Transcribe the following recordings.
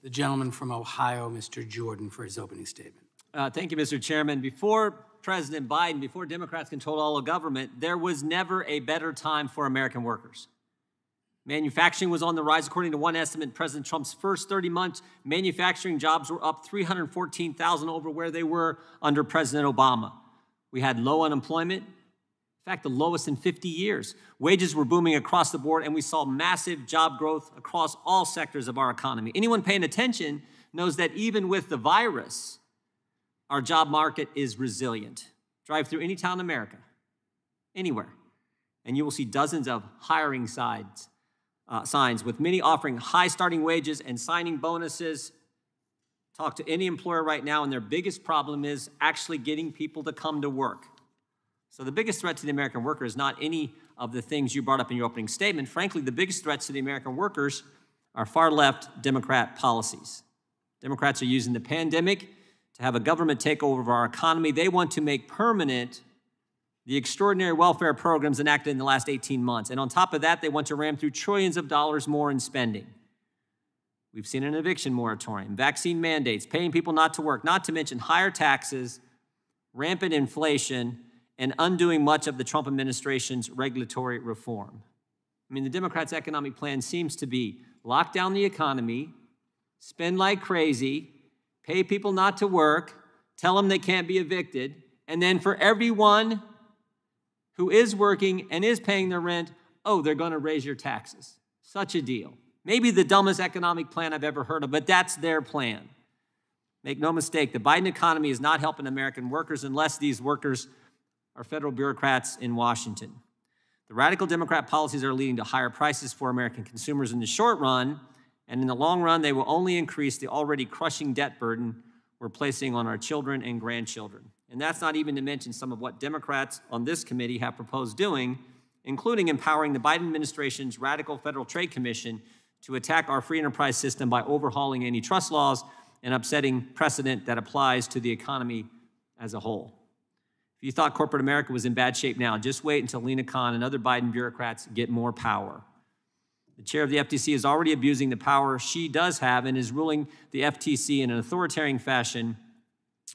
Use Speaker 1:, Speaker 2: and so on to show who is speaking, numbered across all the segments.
Speaker 1: The gentleman from Ohio, Mr. Jordan, for his opening statement.
Speaker 2: Thank you, Mr. Chairman. Before President Biden, before Democrats controlled all of government, there was never a better time for American workers. Manufacturing was on the rise. According to one estimate, President Trump's first 30 months, manufacturing jobs were up 314,000 over where they were under President Obama. We had low unemployment, in fact, the lowest in 50 years. Wages were booming across the board, and we saw massive job growth across all sectors of our economy. Anyone paying attention knows that even with the virus, our job market is resilient. Drive through any town in America, anywhere, and you will see dozens of hiring signs, with many offering high starting wages and signing bonuses. Talk to any employer right now, and their biggest problem is actually getting people to come to work. So the biggest threat to the American worker is not any of the things you brought up in your opening statement. Frankly, the biggest threats to the American workers are far-left Democrat policies. Democrats are using the pandemic to have a government takeover of our economy. They want to make permanent the extraordinary welfare programs enacted in the last 18 months. And on top of that, they want to ram through trillions of dollars more in spending. We've seen an eviction moratorium, vaccine mandates, paying people not to work, not to mention higher taxes, rampant inflation, and undoing much of the Trump administration's regulatory reform. I mean, the Democrats' economic plan seems to be lock down the economy, spend like crazy, pay people not to work, tell them they can't be evicted, and then for everyone who is working and is paying their rent, oh, they're going to raise your taxes. Such a deal. Maybe the dumbest economic plan I've ever heard of, but that's their plan. Make no mistake, the Biden economy is not helping American workers unless these workers are federal bureaucrats in Washington. The radical Democrat policies are leading to higher prices for American consumers in the short run, and in the long run, they will only increase the already crushing debt burden we're placing on our children and grandchildren. And that's not even to mention some of what Democrats on this committee have proposed doing, including empowering the Biden administration's radical Federal Trade Commission to attack our free enterprise system by overhauling antitrust laws and upsetting precedent that applies to the economy as a whole. If you thought corporate America was in bad shape now, just wait until Lena Khan and other Biden bureaucrats get more power. The chair of the FTC is already abusing the power she does have and is ruling the FTC in an authoritarian fashion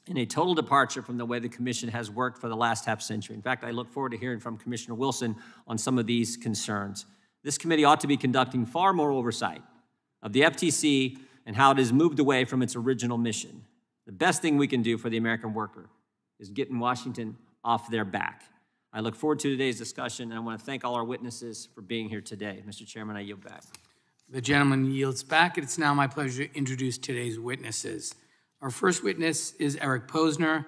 Speaker 2: in a total departure from the way the commission has worked for the last half century. In fact, I look forward to hearing from Commissioner Wilson on some of these concerns. This committee ought to be conducting far more oversight of the FTC and how it has moved away from its original mission. The best thing we can do for the American worker is getting Washington off their back. I look forward to today's discussion, and I want to thank all our witnesses for being here today. Mr. Chairman, I yield back.
Speaker 1: The gentleman yields back. It's now my pleasure to introduce today's witnesses. Our first witness is Eric Posner.